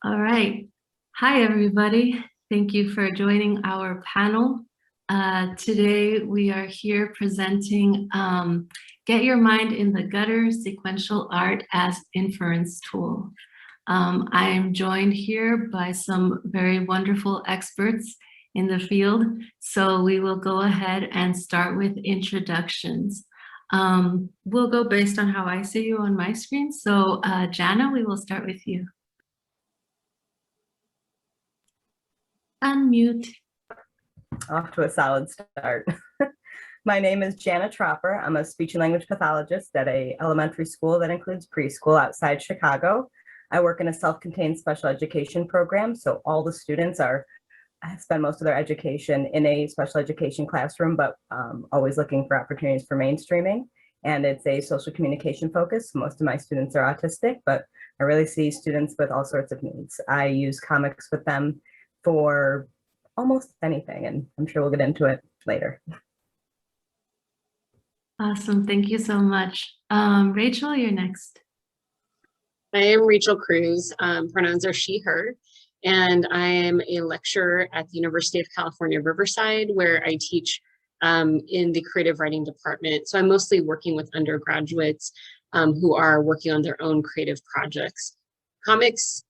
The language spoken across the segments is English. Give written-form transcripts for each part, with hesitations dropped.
All right. Hi, everybody. Thank you for joining our panel. Today, we are here presenting Get Your Mind in the Gutter, Sequential Art as Inference Tool. I am joined here by some very wonderful experts in the field. So we will go ahead and start with introductions. We'll go based on how I see you on my screen. So Jana, we will start with you. Unmute. Off to a solid start. My name is Jana Tropper. I'm a speech and language pathologist at an elementary school that includes preschool outside Chicago. I work in a self-contained special education program, so all the students spend most of their education in a special education classroom, but always looking for opportunities for mainstreaming. And it's a social communication focus. Most of my students are autistic, but I really see students with all sorts of needs. I use comics with them for almost anything, and I'm sure we'll get into it later. Awesome, thank you so much. Rachel, you're next. I am Rachelle Cruz, pronouns are she, her, and I am a lecturer at the University of California, Riverside, where I teach in the creative writing department. So I'm mostly working with undergraduates who are working on their own creative projects. Comics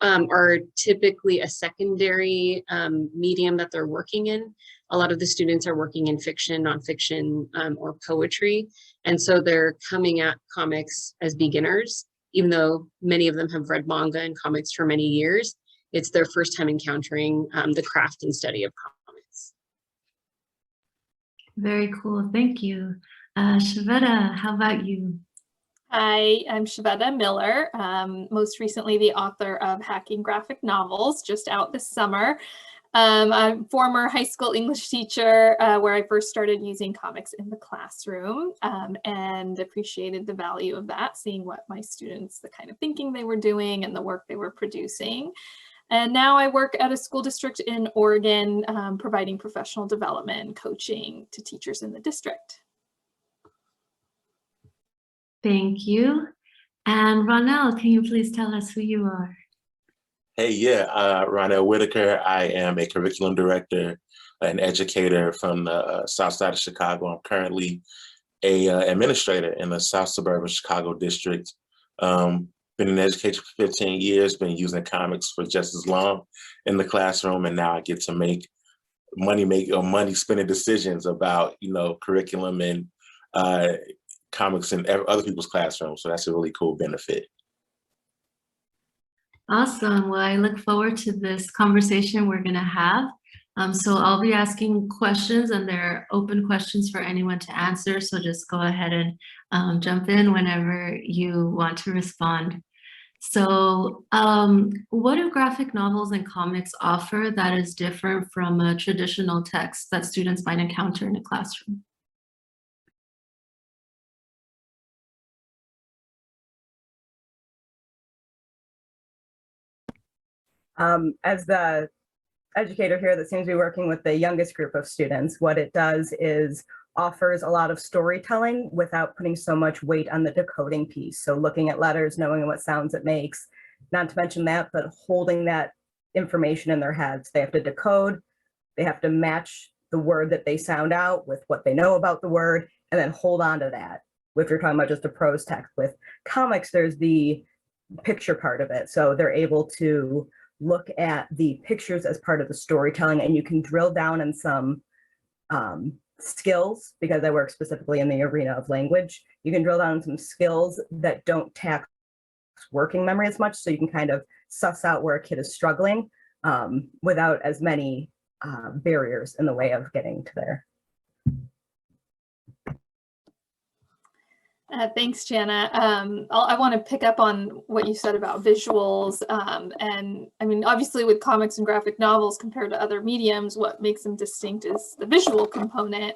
are typically a secondary medium that they're working in. A lot of the students are working in fiction, nonfiction, or poetry. And so they're coming at comics as beginners, even though many of them have read manga and comics for many years. It's their first time encountering the craft and study of comics. Very cool, thank you. Shveta, how about you? Hi, I'm Shveta Miller, most recently the author of Hacking Graphic Novels, just out this summer. I'm a former high school English teacher where I first started using comics in the classroom and appreciated the value of that, seeing what my students, the kind of thinking they were doing and the work they were producing. And now I work at a school district in Oregon, providing professional development and coaching to teachers in the district. Thank you. And Ronell, can you please tell us who you are? Hey, Ronell Whitaker. I am a curriculum director and educator from the south side of Chicago. I'm currently a administrator in the south suburban Chicago district. Been in education for 15 years, been using comics for just as long in the classroom, and now I get to make money spending decisions about, curriculum and comics in other people's classrooms. So that's a really cool benefit. Awesome. Well, I look forward to this conversation we're going to have. So I'll be asking questions, and they're open questions for anyone to answer. So just go ahead and jump in whenever you want to respond. So what do graphic novels and comics offer that is different from a traditional text that students might encounter in a classroom? As the educator here that seems to be working with the youngest group of students, what it does is offers a lot of storytelling without putting so much weight on the decoding piece. So looking at letters, knowing what sounds it makes, not to mention that, but holding that information in their heads. They have to decode, they have to match the word that they sound out with what they know about the word, and then hold on to that. If you're talking about just a prose text, with comics, there's the picture part of it. So they're able to look at the pictures as part of the storytelling, and you can drill down in some skills, because I work specifically in the arena of language. You can drill down in some skills that don't tax working memory as much, so you can kind of suss out where a kid is struggling without as many barriers in the way of getting to there. Thanks, Jana. I want to pick up on what you said about visuals. And I mean, obviously with comics and graphic novels compared to other mediums, what makes them distinct is the visual component.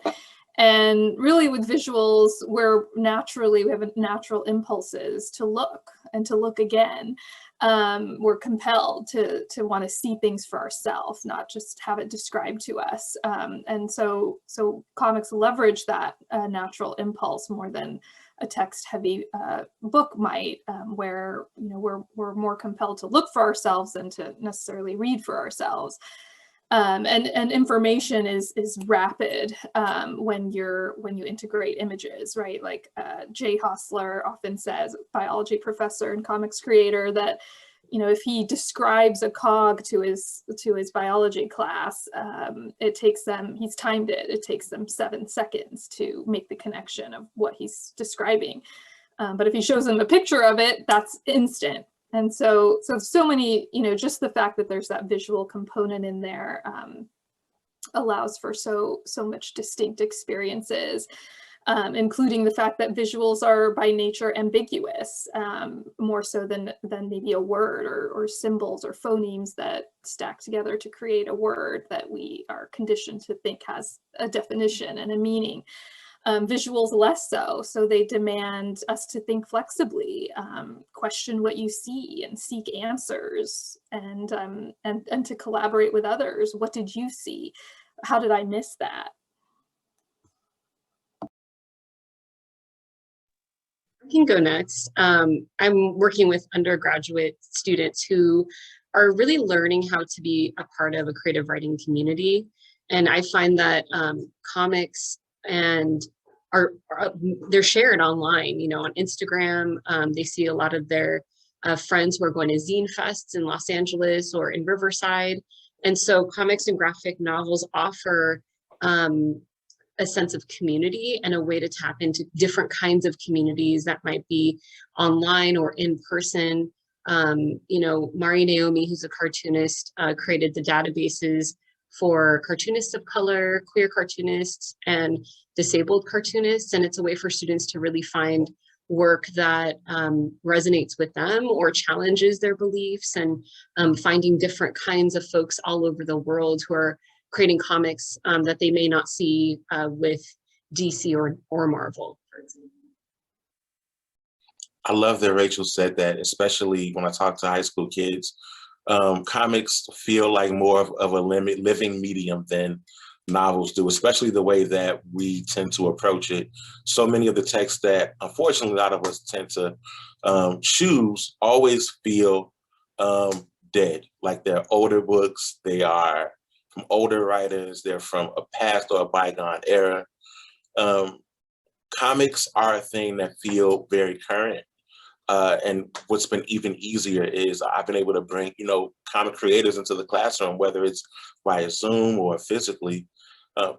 And really with visuals, we have natural impulses to look and to look again. We're compelled to want to see things for ourselves, not just have it described to us. And so comics leverage that natural impulse more than a text-heavy book might, where we're more compelled to look for ourselves than to necessarily read for ourselves. And information is rapid when you integrate images, right? Like Jay Hostler often says, biology professor and comics creator, that if he describes a cog to his biology class, he's timed it. It takes them 7 seconds to make the connection of what he's describing. But if he shows them a picture of it, that's instant. And so many, just the fact that there's that visual component in there allows for so much distinct experiences, including the fact that visuals are by nature ambiguous, more so than maybe a word or symbols or phonemes that stack together to create a word that we are conditioned to think has a definition and a meaning. Visuals less so. So they demand us to think flexibly, question what you see and seek answers, and to collaborate with others. What did you see? How did I miss that? I can go next. I'm working with undergraduate students who are really learning how to be a part of a creative writing community. And I find that comics they're shared online, on Instagram. They see a lot of their friends who are going to zine fests in Los Angeles or in Riverside. And so comics and graphic novels offer a sense of community and a way to tap into different kinds of communities that might be online or in person. Mari Naomi, who's a cartoonist, created the databases for cartoonists of color, queer cartoonists, and disabled cartoonists. And it's a way for students to really find work that resonates with them or challenges their beliefs, and finding different kinds of folks all over the world who are creating comics that they may not see with DC or Marvel, for example. I love that Rachel said that, especially when I talk to high school kids. Comics feel like more of a living medium than novels do, especially the way that we tend to approach it. So many of the texts that, unfortunately, a lot of us tend to choose always feel dead. Like they're older books, they are from older writers, they're from a past or a bygone era. Comics are a thing that feel very current. And what's been even easier is I've been able to bring, comic creators into the classroom, whether it's via Zoom or physically.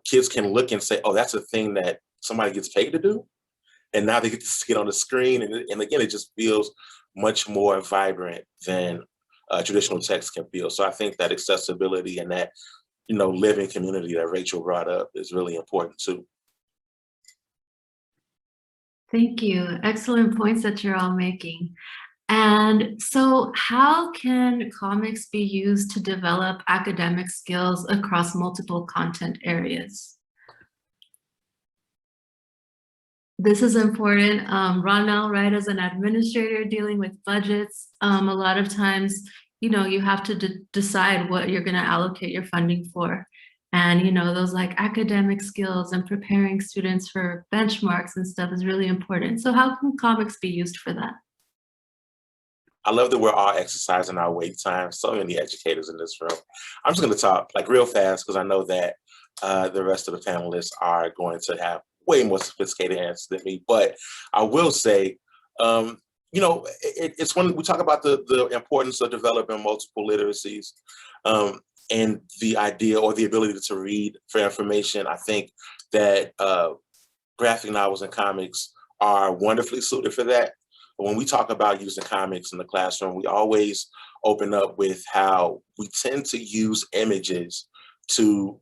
Kids can look and say, oh, that's a thing that somebody gets paid to do. And now they get to see it on the screen. And again, it just feels much more vibrant than traditional text can feel. So I think that accessibility and that, living community that Rachel brought up is really important too. Thank you. Excellent points that you're all making. And so how can comics be used to develop academic skills across multiple content areas? This is important. Ronell, right, as an administrator dealing with budgets, a lot of times, you have to decide what you're going to allocate your funding for. And, those like academic skills and preparing students for benchmarks and stuff is really important. So how can comics be used for that? I love that we're all exercising our wait time. So many educators in this room. I'm just going to talk like real fast because I know that the rest of the panelists are going to have way more sophisticated answers than me. But I will say, it's when we talk about the importance of developing multiple literacies and the idea or the ability to read for information. I think that graphic novels and comics are wonderfully suited for that. But when we talk about using comics in the classroom, we always open up with how we tend to use images to,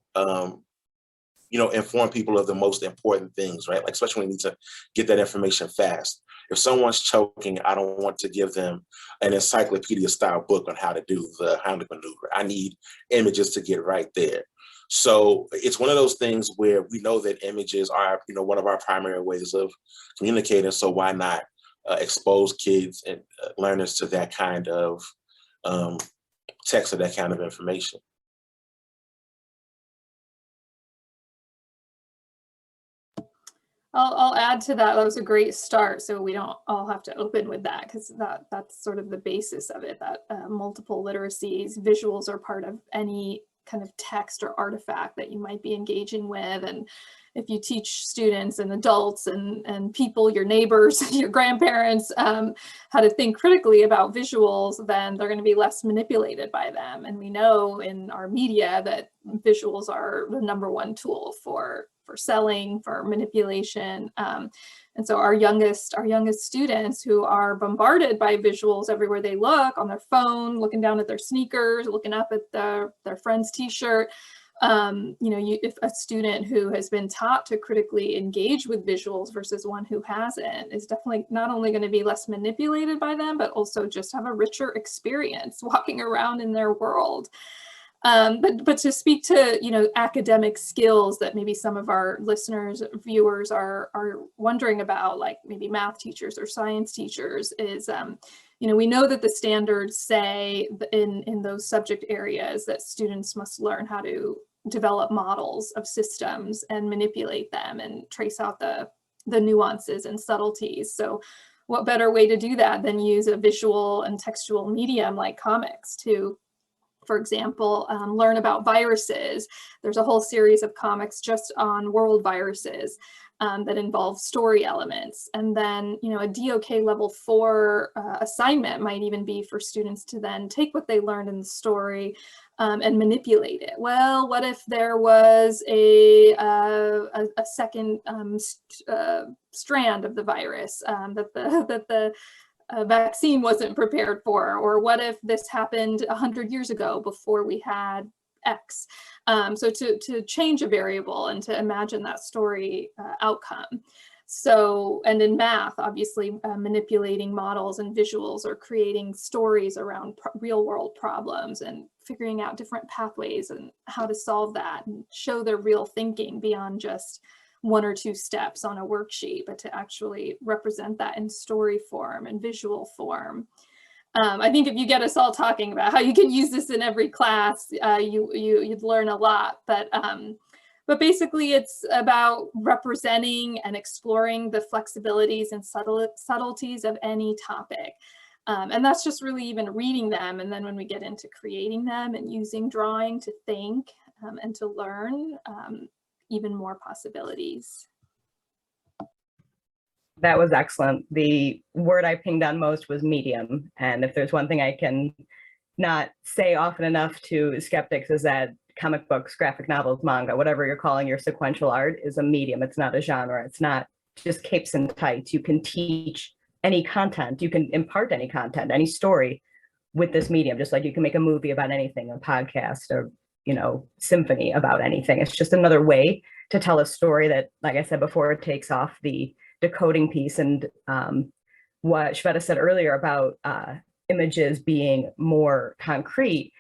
inform people of the most important things, right? Like, especially when we need to get that information fast. If someone's choking, I don't want to give them an encyclopedia style book on how to do the Heimlich maneuver. I need images to get right there. So it's one of those things where we know that images are, one of our primary ways of communicating. So why not expose kids and learners to that kind of text or that kind of information? I'll add to that. That was a great start. So we don't all have to open with that, because that's sort of the basis of it, that multiple literacies, visuals are part of any kind of text or artifact that you might be engaging with. And if you teach students and adults and people, your neighbors, your grandparents, how to think critically about visuals, then they're going to be less manipulated by them. And we know in our media that visuals are the #1 tool for selling, for manipulation. And so our youngest students, who are bombarded by visuals everywhere they look, on their phone, looking down at their sneakers, looking up at their friend's t-shirt, if a student who has been taught to critically engage with visuals versus one who hasn't, is definitely not only going to be less manipulated by them, but also just have a richer experience walking around in their world. But to speak to, academic skills that maybe some of our listeners, viewers are wondering about, like maybe math teachers or science teachers, is, we know that the standards say in those subject areas that students must learn how to develop models of systems and manipulate them and trace out the nuances and subtleties. So what better way to do that than use a visual and textual medium like comics to, for example, learn about viruses. There's a whole series of comics just on world viruses that involve story elements. And then, a DOK level 4 assignment might even be for students to then take what they learned in the story and manipulate it. Well, what if there was a second strand of the virus that the vaccine wasn't prepared for? Or what if this happened 100 years ago before we had X? So to change a variable and to imagine that story outcome. So, and in math, obviously, manipulating models and visuals, or creating stories around real world problems and figuring out different pathways and how to solve that and show their real thinking beyond just 1 or 2 steps on a worksheet, but to actually represent that in story form and visual form. I think if you get us all talking about how you can use this in every class, you'd learn a lot. But basically, it's about representing and exploring the flexibilities and subtleties of any topic. And that's just really even reading them. And then when we get into creating them and using drawing to think and to learn, even more possibilities. That was excellent. The word I pinged on most was medium. And if there's one thing I can not say often enough to skeptics, is that comic books, graphic novels, manga, whatever you're calling your sequential art, is a medium. It's not a genre. It's not just capes and tights. You can teach any content. You can impart any content, any story with this medium, just like you can make a movie about anything, a podcast, or symphony about anything. It's just another way to tell a story that, like I said before, it takes off the decoding piece. And what Shveta said earlier about images being more concrete,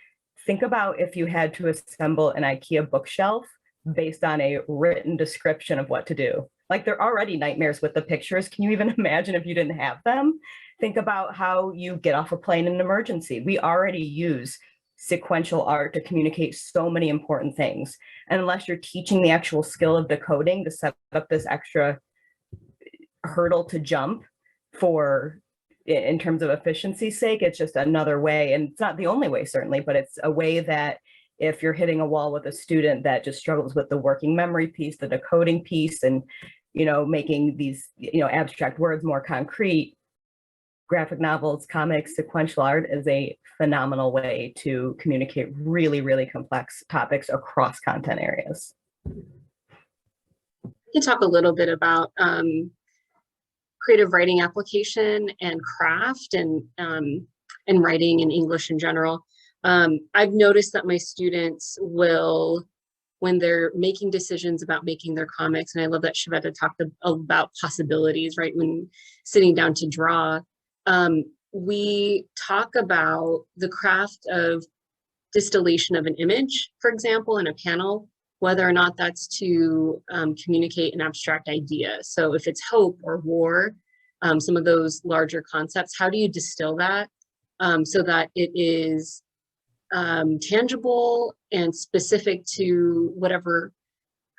think about if you had to assemble an IKEA bookshelf based on a written description of what to do. Like, they're already nightmares with the pictures. Can you even imagine if you didn't have them? Think about how you get off a plane in an emergency. We already use sequential art to communicate so many important things. And unless you're teaching the actual skill of decoding to set up this extra hurdle to jump for, in terms of efficiency's sake, it's just another way. And it's not the only way, certainly, but it's a way that if you're hitting a wall with a student that just struggles with the working memory piece, the decoding piece, and making these abstract words more concrete, graphic novels, comics, sequential art is a phenomenal way to communicate really, really complex topics across content areas. We can talk a little bit about creative writing application and craft and writing in English in general. I've noticed that my students will, when they're making decisions about making their comics, and I love that Shveta talked about possibilities, right? When sitting down to draw, we talk about the craft of distillation of an image, for example, in a panel, whether or not that's to communicate an abstract idea. So if it's hope or war, some of those larger concepts, how do you distill that so that it is tangible and specific to whatever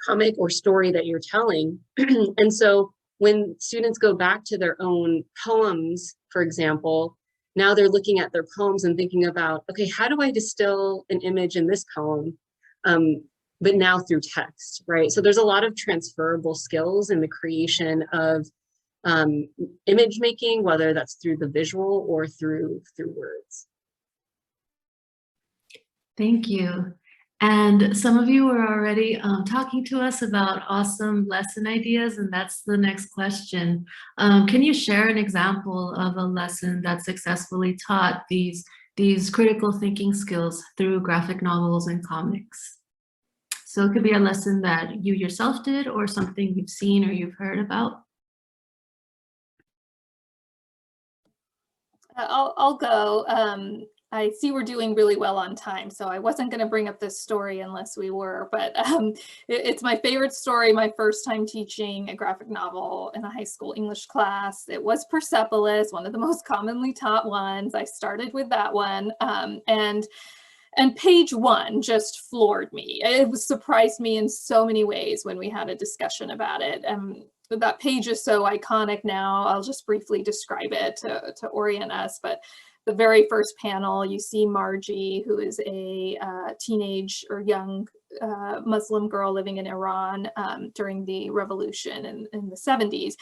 comic or story that you're telling. And so when students go back to their own poems, for example, now they're looking at their poems and thinking about, okay, how do I distill an image in this poem, but now through text, right? So there's a lot of transferable skills in the creation of image making, whether that's through the visual or through words. Thank you. And some of you were already talking to us about awesome lesson ideas, and that's the next question. Can you share an example of a lesson that successfully taught these critical thinking skills through graphic novels and comics? So it could be a lesson that you yourself did or something you've seen or you've heard about. I'll go. I see we're doing really well on time, so I wasn't going to bring up this story unless we were, but it's my favorite story, my first time teaching a graphic novel in a high school English class. It was Persepolis, one of the most commonly taught ones. I started with that one, and page 1 just floored me. It surprised me in so many ways when we had a discussion about it. That page is so iconic now. I'll just briefly describe it to orient us, but the very first panel, you see Margie, who is a teenage or young Muslim girl living in Iran during the revolution in the 70s.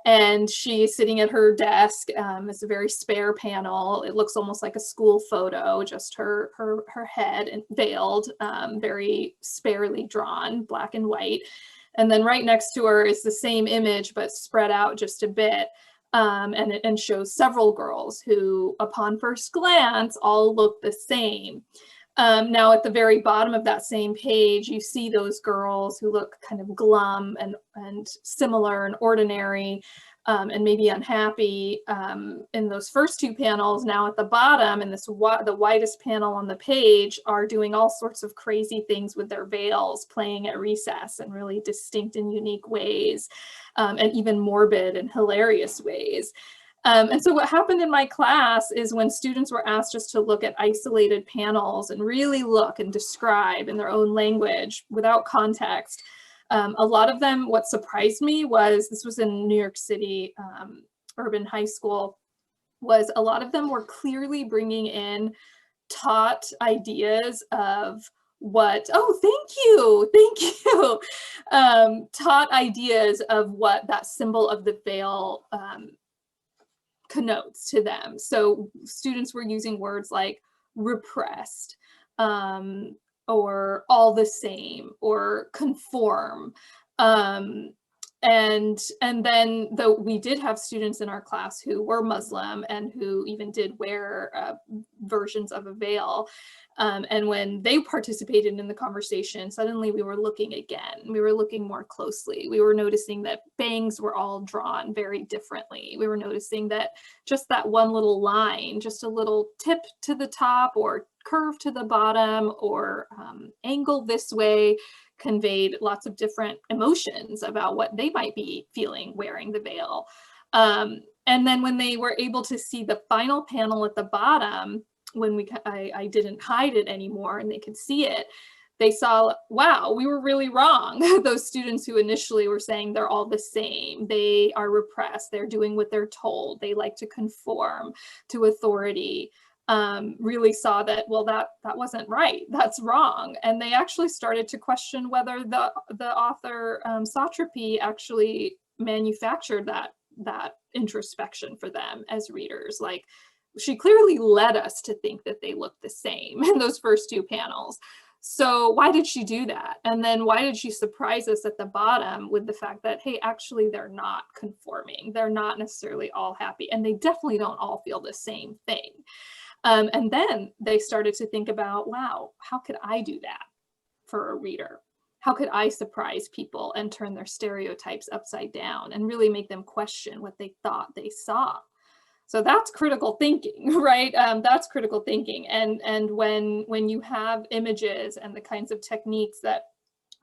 And she's sitting at her desk. It's a very spare panel. It looks almost like a school photo, just her head and veiled, very sparely drawn, black and white. And then right next to her is the same image, but spread out just a bit. And shows several girls who, upon first glance, all look the same. Now, at the very bottom of that same page, you see those girls who look kind of glum and similar and ordinary, and maybe unhappy in those first 2 panels. Now at the bottom, in the widest panel on the page, are doing all sorts of crazy things with their veils, playing at recess in really distinct and unique ways, and even morbid and hilarious ways. And so what happened in my class is when students were asked just to look at isolated panels and really look and describe in their own language without context, a lot of them, what surprised me was, this was in New York City urban high school, was a lot of them were clearly bringing in taught ideas of what, oh, thank you, taught ideas of what that symbol of the veil connotes to them. So students were using words like repressed, or all the same, or conform. And then, though we did have students in our class who were Muslim and who even did wear versions of a veil, and when they participated in the conversation, suddenly we were looking again. We were looking more closely. We were noticing that bangs were all drawn very differently. We were noticing that just that one little line, just a little tip to the top or curve to the bottom or angle this way, conveyed lots of different emotions about what they might be feeling wearing the veil. And then when they were able to see the final panel at the bottom, when I didn't hide it anymore and they could see it, they saw, wow, we were really wrong. Those students who initially were saying they're all the same, they are repressed, they're doing what they're told, they like to conform to authority, really saw that, well, that wasn't right, that's wrong. And they actually started to question whether the author Satrapi actually manufactured that introspection for them as readers. Like, she clearly led us to think that they looked the same in those first 2 panels. So why did she do that? And then why did she surprise us at the bottom with the fact that, hey, actually they're not conforming. They're not necessarily all happy, and they definitely don't all feel the same thing. And then they started to think about, wow, how could I do that for a reader? How could I surprise people and turn their stereotypes upside down and really make them question what they thought they saw? So that's critical thinking, right? That's critical thinking. And when you have images and the kinds of techniques that,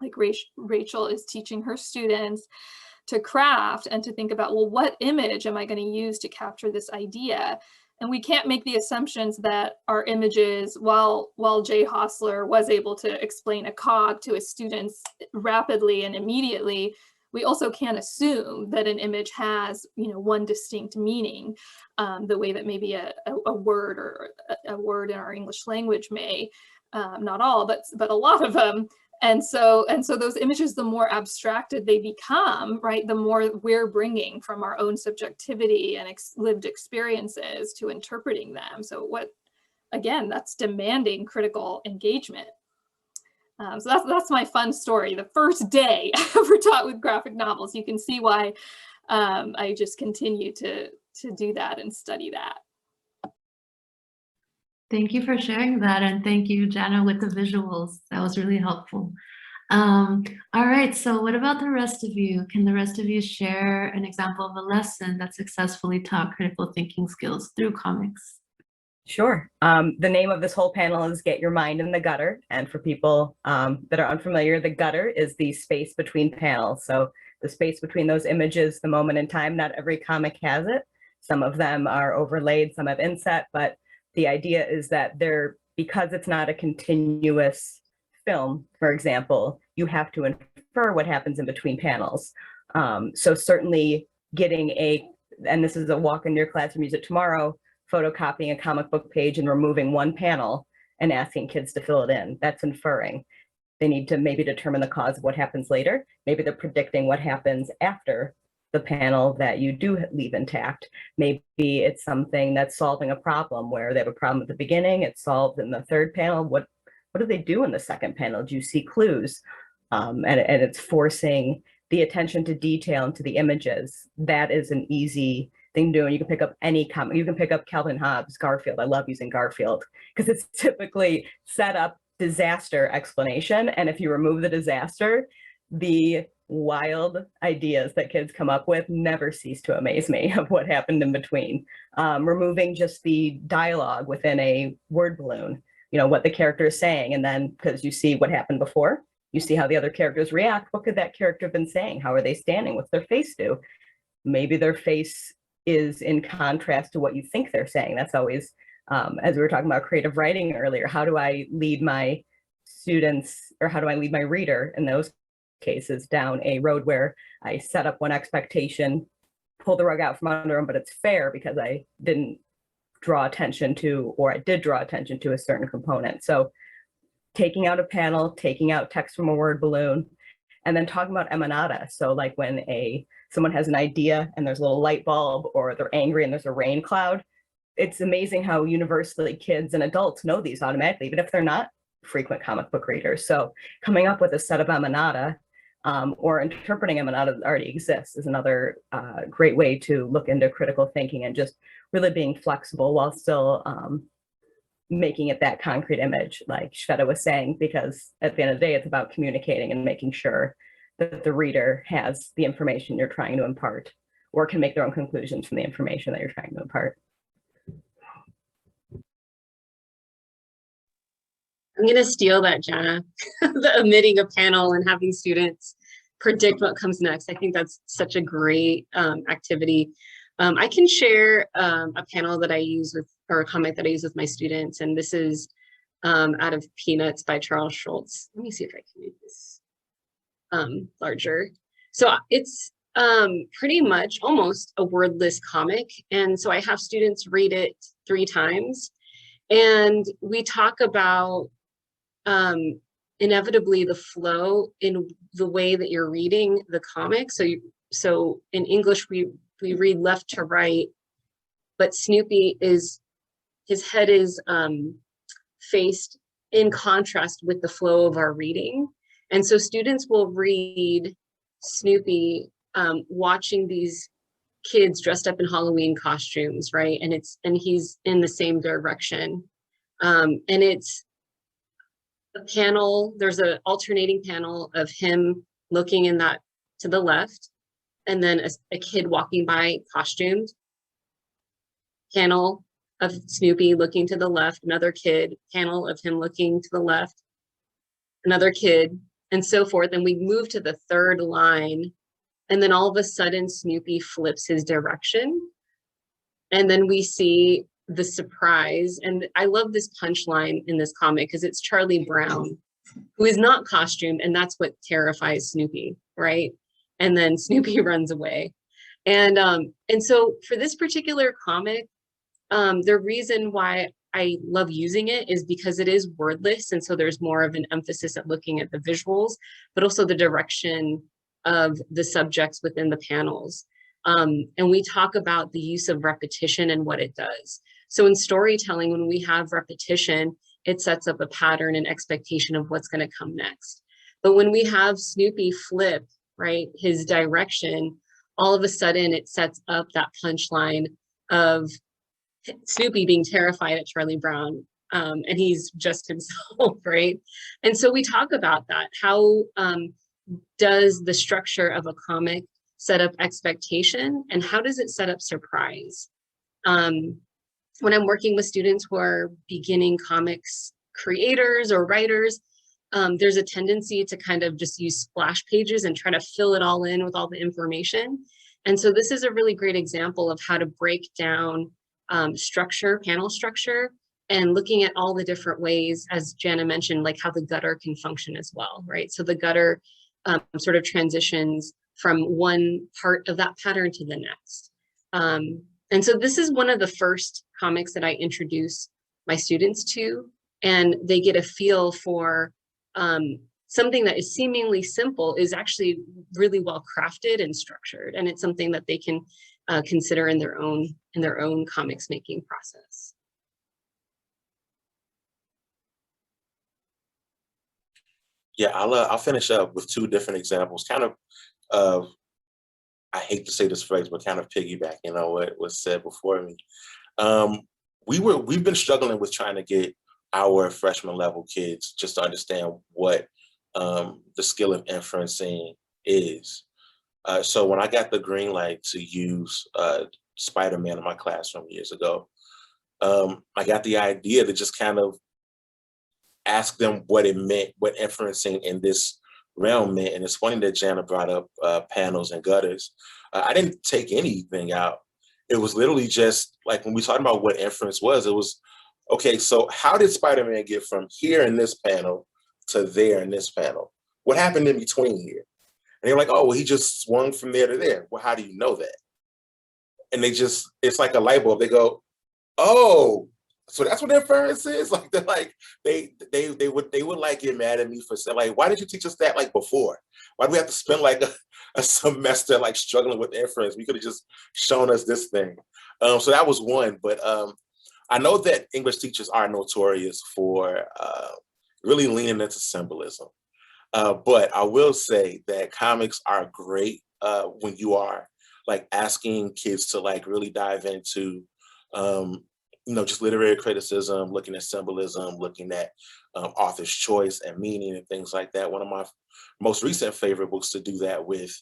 like Rachel is teaching her students to craft and to think about, well, what image am I going to use to capture this idea? And we can't make the assumptions that our images, while Jay Hostler was able to explain a cog to his students rapidly and immediately, we also can't assume that an image has, one distinct meaning, the way that maybe a word or a word in our English language may, not all, but a lot of them. And so those images, the more abstracted they become, right, the more we're bringing from our own subjectivity and lived experiences to interpreting them. So again, that's demanding critical engagement. So that's my fun story. The first day I ever taught with graphic novels. You can see why I just continue to do that and study that. Thank you for sharing that, and thank you, Jana, with the visuals. That was really helpful. All right, so what about the rest of you? Can the rest of you share an example of a lesson that successfully taught critical thinking skills through comics? Sure. The name of this whole panel is Get Your Mind in the Gutter. And for people that are unfamiliar, the gutter is the space between panels. So the space between those images, the moment in time. Not every comic has it. Some of them are overlaid, some have inset, but the idea is that because it's not a continuous film, for example, you have to infer what happens in between panels. So certainly getting and this is a walk in your classroom, use it tomorrow, photocopying a comic book page and removing one panel and asking kids to fill it in, that's inferring. They need to maybe determine the cause of what happens later. Maybe they're predicting what happens after the panel that you do leave intact. Maybe it's something that's solving a problem where they have a problem at the beginning, it's solved in the third panel. What do they do in the second panel? Do you see clues? And it's forcing the attention to detail and to the images. That is an easy thing to do. And you can pick up any comic. You can pick up Calvin Hobbes, Garfield. I love using Garfield because it's typically set up, disaster, explanation. And if you remove the disaster, the wild ideas that kids come up with never cease to amaze me of what happened in between. Removing just the dialogue within a word balloon, what the character is saying. And then because you see what happened before, you see how the other characters react. What could that character have been saying? How are they standing? What's their face do? Maybe their face is in contrast to what you think they're saying. That's always, as we were talking about creative writing earlier, how do I lead my students, or how do I lead my reader in those cases down a road where I set up one expectation, pull the rug out from under them, but it's fair because I didn't draw attention to, or I did draw attention to a certain component. So taking out a panel, taking out text from a word balloon, and then talking about emanata. So like when someone has an idea and there's a little light bulb, or they're angry and there's a rain cloud, it's amazing how universally kids and adults know these automatically, even if they're not frequent comic book readers. So coming up with a set of emanata, or interpreting emanata that already exists, is another great way to look into critical thinking and just really being flexible while still making it that concrete image, like Shveta was saying, because at the end of the day, it's about communicating and making sure that the reader has the information you're trying to impart, or can make their own conclusions from the information that you're trying to impart. I'm going to steal that, Jana, the omitting a panel and having students predict what comes next. I think that's such a great activity. I can share a panel that I use with, or a comic that I use with my students, and this is out of Peanuts by Charles Schulz. Let me see if I can make this larger. So it's pretty much almost a wordless comic, and so I have students read it 3 times, and we talk about inevitably the flow in the way that you're reading the comic. So in English, we read left to right, but Snoopy his head is faced in contrast with the flow of our reading. And so students will read Snoopy watching these kids dressed up in Halloween costumes, right? And he's in the same direction. And it's a panel, there's an alternating panel of him looking in that to the left, and then a kid walking by costumed, panel of Snoopy looking to the left, another kid, panel of him looking to the left, another kid, and so forth. And we move to the third line, And then all of a sudden, Snoopy flips his direction. And then we see the surprise. And I love this punchline in this comic because it's Charlie Brown, who is not costumed. And that's what terrifies Snoopy, right? And then Snoopy runs away. And so for this particular comic, the reason why I love using it is because it is wordless. And so there's more of an emphasis at looking at the visuals, but also the direction of the subjects within the panels. And we talk about the use of repetition and what it does. So in storytelling, when we have repetition, it sets up a pattern and expectation of what's going to come next. But when we have Snoopy flip, right, his direction, all of a sudden it sets up that punchline of Snoopy being terrified at Charlie Brown, and he's just himself, right? And so we talk about that. How does the structure of a comic set up expectation, and how does it set up surprise? When I'm working with students who are beginning comics creators or writers, there's a tendency to kind of just use splash pages and try to fill it all in with all the information. And so this is a really great example of how to break down structure, panel structure, and looking at all the different ways, as Jana mentioned, like how the gutter can function as well, right? So the gutter sort of transitions from one part of that pattern to the next. And so this is one of the first comics that I introduce my students to, and they get a feel for something that is seemingly simple is actually really well crafted and structured, and it's something that they can consider in their own comics making process. Yeah, I'll finish up with two different examples, kind of I hate to say this phrase, but kind of piggybacking on what was said before me. We've been struggling with trying to get our freshman level kids just to understand what the skill of inferencing is. So when I got the green light to use Spider-Man in my classroom years ago, I got the idea to just kind of ask them what it meant, what inferencing in this realm meant. And it's funny that Jana brought up panels and gutters. I didn't take anything out. It was literally just like when we talked about what inference was, it was, okay, so how did Spider-Man get from here in this panel to there in this panel? What happened in between here? And they're like, oh, well, he just swung from there to there. Well, how do you know that? And they just, it's like a light bulb. They go, oh, so that's what inference is? Like, they're like, they would like get mad at me for saying, like, why didn't you teach us that like before? Why do we have to spend like a semester like struggling with inference? We could have just shown us this thing. So that was one, but I know that English teachers are notorious for really leaning into symbolism. But I will say that comics are great when you are like asking kids to like really dive into, just literary criticism, looking at symbolism, looking at author's choice and meaning and things like that. One of my most recent favorite books to do that with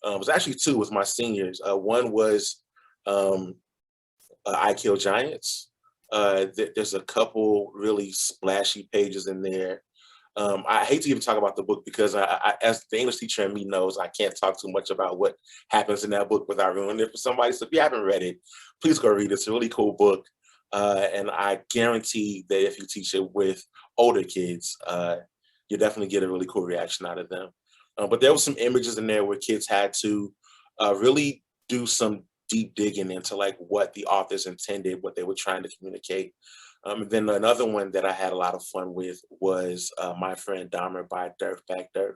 was actually two with my seniors. One was I Kill Giants. There's a couple really splashy pages in there. I hate to even talk about the book because as the English teacher in me knows, I can't talk too much about what happens in that book without ruining it for somebody. So if you haven't read it, please go read it. It's a really cool book. And I guarantee that if you teach it with older kids, you definitely get a really cool reaction out of them. But there were some images in there where kids had to really do some deep digging into like what the authors intended, what they were trying to communicate. Then another one that I had a lot of fun with was My Friend Dahmer by Durf Back Durf.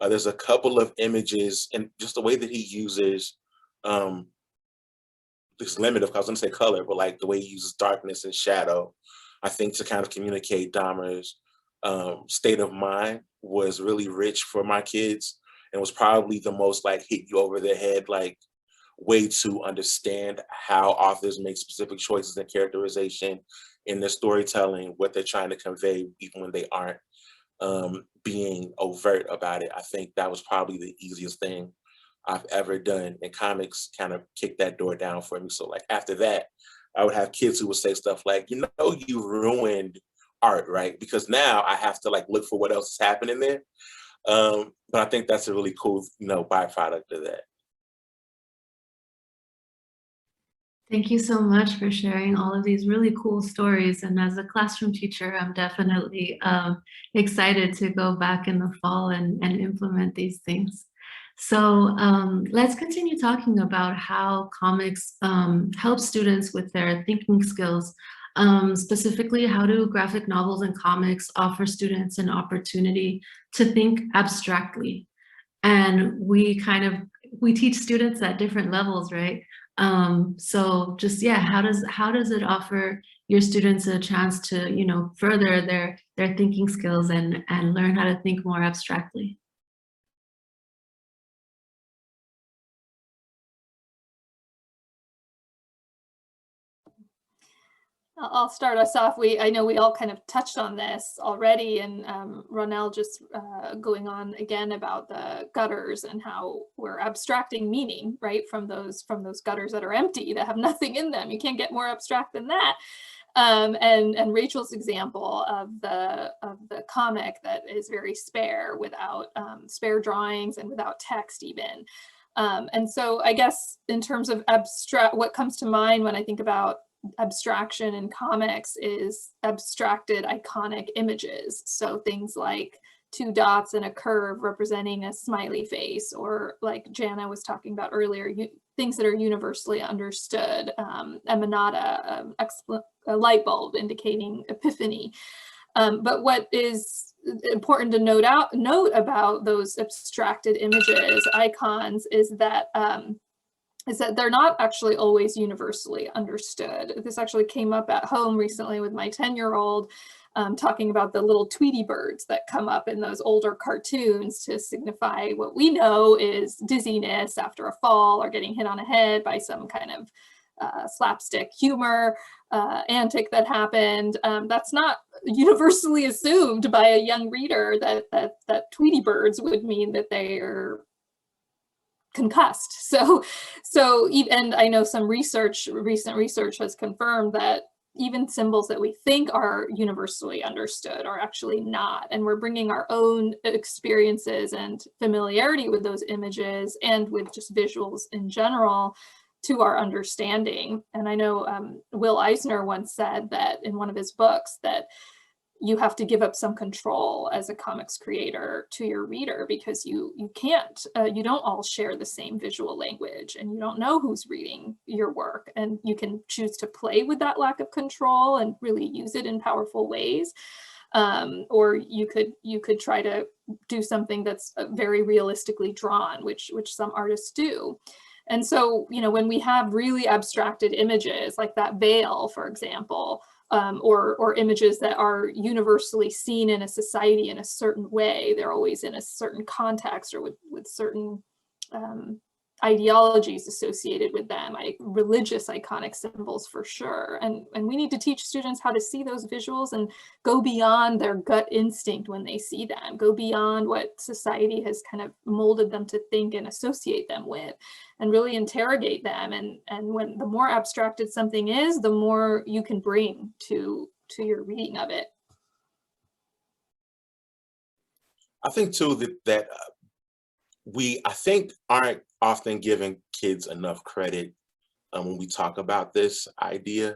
There's a couple of images and just the way that he uses this limit of, I was gonna say color, but like the way he uses darkness and shadow, I think to kind of communicate Dahmer's state of mind was really rich for my kids and was probably the most like hit you over the head, like way to understand how authors make specific choices and characterization in their storytelling, what they're trying to convey, even when they aren't being overt about it. I think that was probably the easiest thing I've ever done, and comics kind of kicked that door down for me. So like after that, I would have kids who would say stuff like, you ruined art, right? Because now I have to like look for what else is happening there. But I think that's a really cool, byproduct of that. Thank you so much for sharing all of these really cool stories. And as a classroom teacher, I'm definitely excited to go back in the fall and implement these things. So let's continue talking about how comics help students with their thinking skills. Specifically, how do graphic novels and comics offer students an opportunity to think abstractly? And we teach students at different levels, right? So just, yeah, how does it offer your students a chance to, you know, further their thinking skills and learn how to think more abstractly? I'll start us off. I know we all kind of touched on this already, and Ronell just going on again about the gutters and how we're abstracting meaning, right, from those gutters that are empty, that have nothing in them. You can't get more abstract than that. And Rachel's example of the comic that is very spare, without spare drawings and without text even. And so I guess in terms of abstract, what comes to mind when I think about abstraction in comics is abstracted iconic images. So things like two dots and a curve representing a smiley face, or like Jana was talking about earlier, things that are universally understood, emanata, a light bulb indicating epiphany. But what is important to note about those abstracted images, icons, is that they're not actually always universally understood. This actually came up at home recently with my 10-year-old, talking about the little Tweety birds that come up in those older cartoons to signify what we know is dizziness after a fall or getting hit on the head by some kind of slapstick humor antic that happened. That's not universally assumed by a young reader that Tweety birds would mean that they are concussed. So and I know some recent research has confirmed that even symbols that we think are universally understood are actually not. And we're bringing our own experiences and familiarity with those images and with just visuals in general to our understanding. And I know Will Eisner once said that in one of his books that you have to give up some control as a comics creator to your reader, because you can't, you don't all share the same visual language, and you don't know who's reading your work, and you can choose to play with that lack of control and really use it in powerful ways. Or you could try to do something that's very realistically drawn, which some artists do. And so, you know, when we have really abstracted images like that veil, for example, or images that are universally seen in a society in a certain way, they're always in a certain context or with certain ideologies associated with them, religious iconic symbols for sure. And we need to teach students how to see those visuals and go beyond their gut instinct when they see them, go beyond what society has kind of molded them to think and associate them with, and really interrogate them. And when the more abstracted something is, the more you can bring to your reading of it. I think too that I think aren't often giving kids enough credit when we talk about this idea,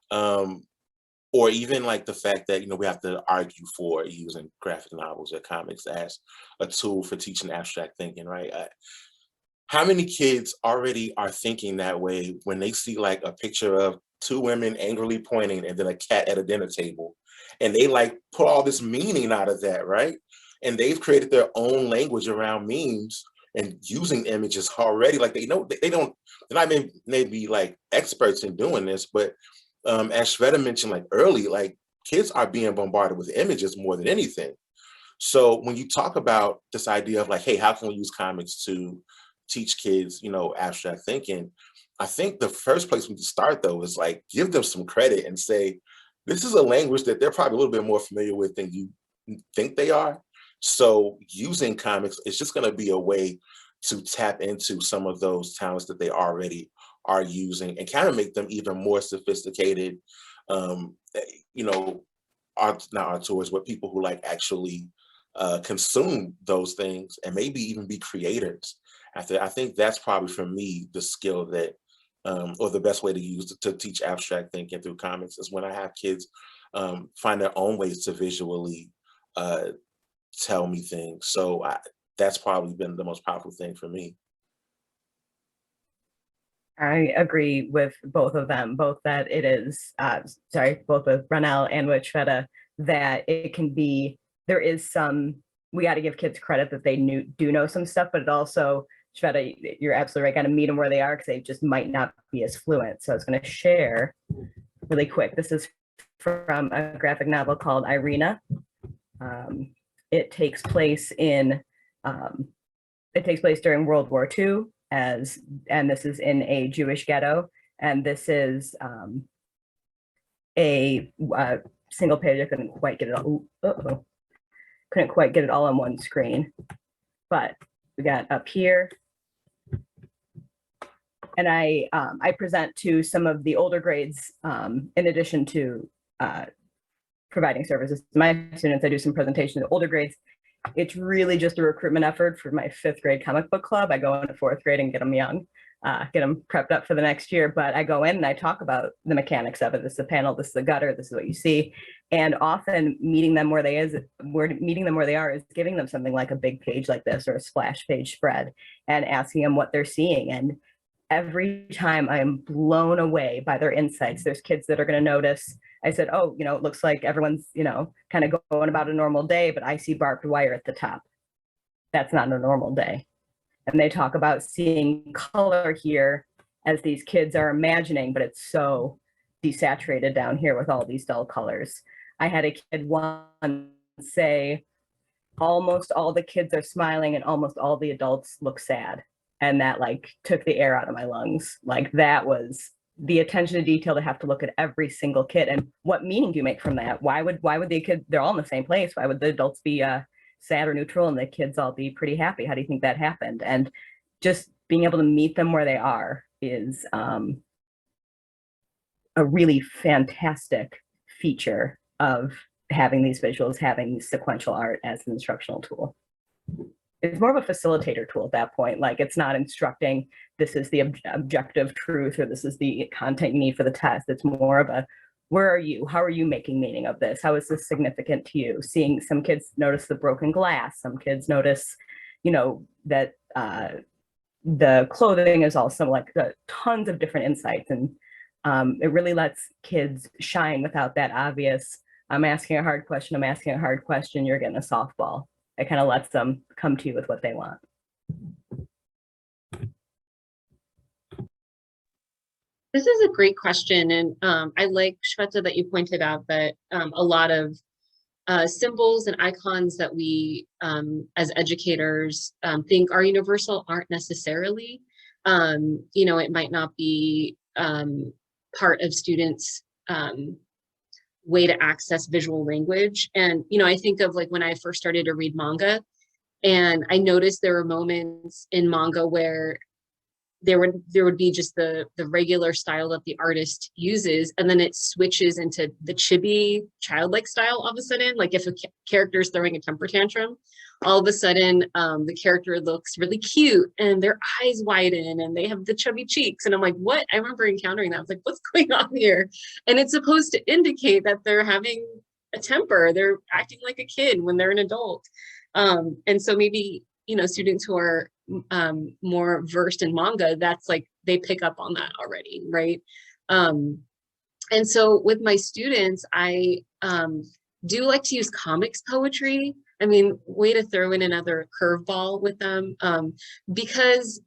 or even like the fact that, you know, we have to argue for using graphic novels or comics as a tool for teaching abstract thinking, right? How many kids already are thinking that way when they see like a picture of two women angrily pointing and then a cat at a dinner table, and they like put all this meaning out of that, right? And they've created their own language around memes and using images already. Like they know they're not maybe like experts in doing this, but as Shveta mentioned like early, like kids are being bombarded with images more than anything. So when you talk about this idea of like, hey, how can we use comics to teach kids, you know, abstract thinking? I think the first place we can start though is like give them some credit and say, this is a language that they're probably a little bit more familiar with than you think they are. So using comics is just going to be a way to tap into some of those talents that they already are using and kind of make them even more sophisticated, you know, not auteurs, but people who like actually consume those things and maybe even be creators. I think that's probably for me the skill that or the best way to use to teach abstract thinking through comics is when I have kids find their own ways to visually tell me things. So that's probably been the most powerful thing for me. I agree with both of them, both that it is, both with Ronell and with Shveta, that it can be, there is some, we got to give kids credit that they do know some stuff, but it also, Shveta, you're absolutely right, got to meet them where they are because they just might not be as fluent. So I was going to share really quick. This is from a graphic novel called Irina. It takes place during World War II, and this is in a Jewish ghetto, and this is a single page. I couldn't quite get it all. Couldn't quite get it all on one screen, but we got up here, and I present to some of the older grades in addition to providing services to my students. I do some presentation to older grades. It's really just a recruitment effort for my 5th grade comic book club. I go into 4th grade and get them young, get them prepped up for the next year. But I go in and I talk about the mechanics of it. This is the panel, this is the gutter, this is what you see. And often meeting them where they are is giving them something like a big page like this or a splash page spread and asking them what they're seeing. And every time I'm blown away by their insights. There's kids that are going to notice. I said, oh, it looks like everyone's, kind of going about a normal day, but I see barbed wire at the top. That's not a normal day. And they talk about seeing color here as these kids are imagining, but it's so desaturated down here with all these dull colors. I had a kid once say, almost all the kids are smiling and almost all the adults look sad. And that took the air out of my lungs. That was the attention to detail to have to look at every single kid. And what meaning do you make from that? Why would the kid, they're all in the same place. Why would the adults be sad or neutral and the kids all be pretty happy? How do you think that happened? And just being able to meet them where they are is a really fantastic feature of having these visuals, having sequential art as an instructional tool. It's more of a facilitator tool at that point. It's not instructing, this is the objective truth, or this is the content you need for the test. It's more of a, where are you? How are you making meaning of this? How is this significant to you? Seeing some kids notice the broken glass. Some kids notice, that the clothing is also tons of different insights. And it really lets kids shine without that obvious, I'm asking a hard question, you're getting a softball. It kind of lets them come to you with what they want. This is a great question. And I like, Shveta, that you pointed out that a lot of symbols and icons that we as educators think are universal aren't necessarily. It might not be part of students' way to access visual language. And, I think of when I first started to read manga, and I noticed there were moments in manga where there would be just the regular style that the artist uses, and then it switches into the chibi childlike style all of a sudden. If a character is throwing a temper tantrum, all of a sudden the character looks really cute and their eyes widen and they have the chubby cheeks. And I'm like, what? I remember encountering that. I was like, what's going on here? And it's supposed to indicate that they're having a temper. They're acting like a kid when they're an adult. And so maybe, students who are more versed in manga, that's they pick up on that already, right? And so with my students, I do like to use comics poetry. I mean, way to throw in another curveball with them, because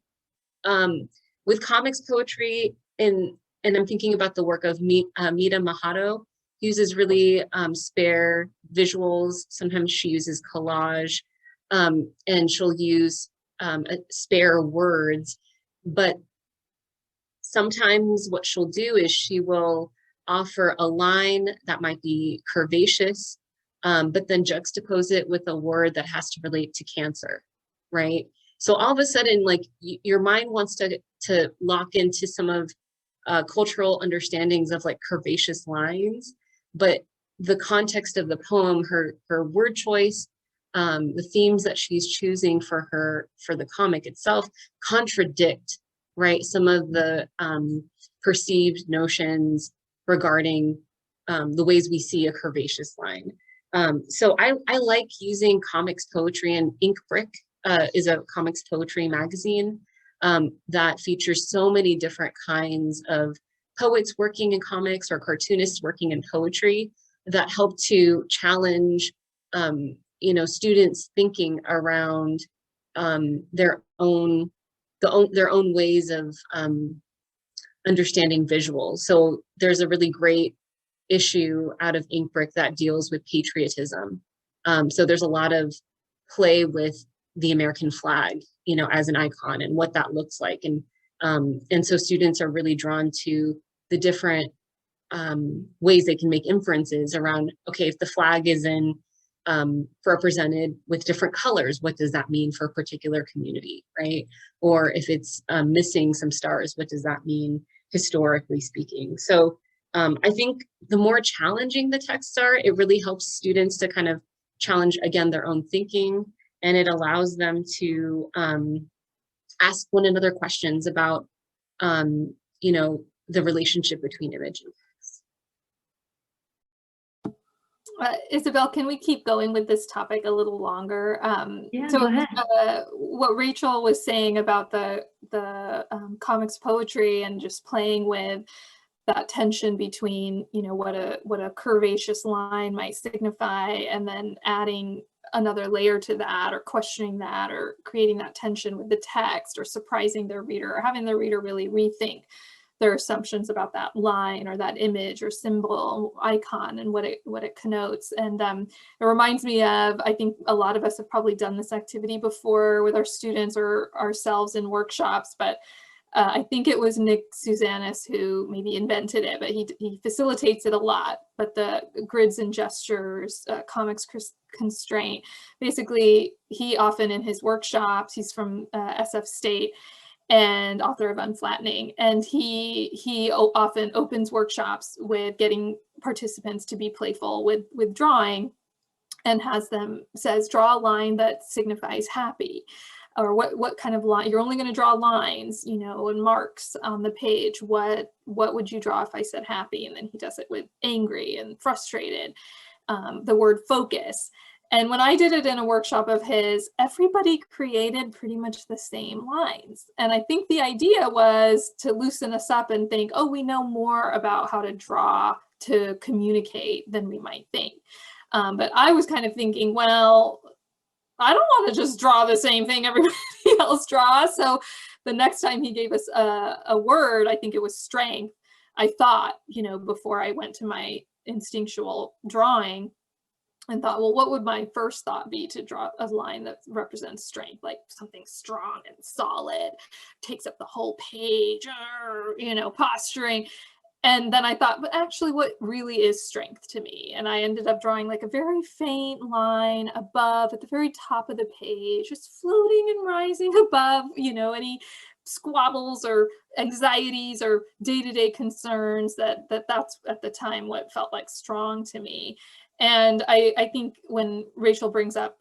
with comics poetry, and I'm thinking about the work of Mita Mahato, uses really spare visuals. Sometimes she uses collage, and she'll use spare words. But sometimes what she'll do is she will offer a line that might be curvaceous, but then juxtapose it with a word that has to relate to cancer, right? So all of a sudden, your mind wants to lock into some of cultural understandings of curvaceous lines, but the context of the poem, her word choice, the themes that she's choosing for the comic itself contradict right? Some of the perceived notions regarding the ways we see a curvaceous line. So I like using comics poetry, and Ink Brick is a comics poetry magazine that features so many different kinds of poets working in comics or cartoonists working in poetry that help to challenge students thinking around their own ways of understanding visuals. So there's a really great issue out of Ink Brick that deals with patriotism. So there's a lot of play with the American flag, as an icon and what that looks like. And so students are really drawn to the different ways they can make inferences around, okay, if the flag is represented with different colors, what does that mean for a particular community, right? Or if it's missing some stars, what does that mean historically speaking? So I think the more challenging the texts are, it really helps students to kind of challenge, again, their own thinking, and it allows them to ask one another questions about, the relationship between image and text. Isabel, can we keep going with this topic a little longer? Yeah, so go ahead. What Rachel was saying about the comics poetry and just playing with that tension between, what a curvaceous line might signify, and then adding another layer to that, or questioning that, or creating that tension with the text, or surprising their reader, or having the reader really rethink their assumptions about that line or that image or symbol, icon, and what it connotes. And it reminds me of, I think a lot of us have probably done this activity before with our students or ourselves in workshops, but I think it was Nick Susanis who maybe invented it, but he facilitates it a lot. But the grids and gestures, comics constraint, basically he often in his workshops, he's from SF State and author of Unflattening, and he often opens workshops with getting participants to be playful with drawing, and says, draw a line that signifies happy. Or what kind of line, you're only going to draw lines, and marks on the page. What would you draw if I said happy? And then he does it with angry and frustrated, the word focus. And when I did it in a workshop of his, everybody created pretty much the same lines. And I think the idea was to loosen us up and think, oh, we know more about how to draw to communicate than we might think. But I was kind of thinking, well, I don't want to just draw the same thing everybody else draws. So the next time he gave us a word, I think it was strength, I thought, before I went to my instinctual drawing, and thought, well, what would my first thought be to draw a line that represents strength, like something strong and solid, takes up the whole page, posturing. And then I thought, but actually what really is strength to me? And I ended up drawing like a very faint line above at the very top of the page, just floating and rising above, any squabbles or anxieties or day-to-day concerns that's at the time what felt like strong to me. And I think when Rachel brings up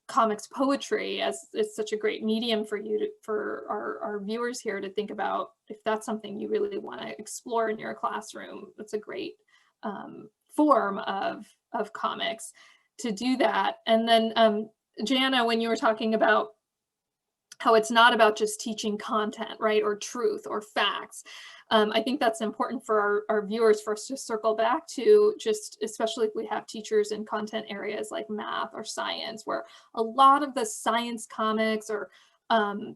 comics poetry as it's such a great medium for our viewers here to think about, if that's something you really want to explore in your classroom, it's a great form of comics to do that. And then Jana, when you were talking about how it's not about just teaching content, right, or truth or facts, I think that's important for our viewers for us to circle back to, just especially if we have teachers in content areas like math or science, where a lot of the science comics or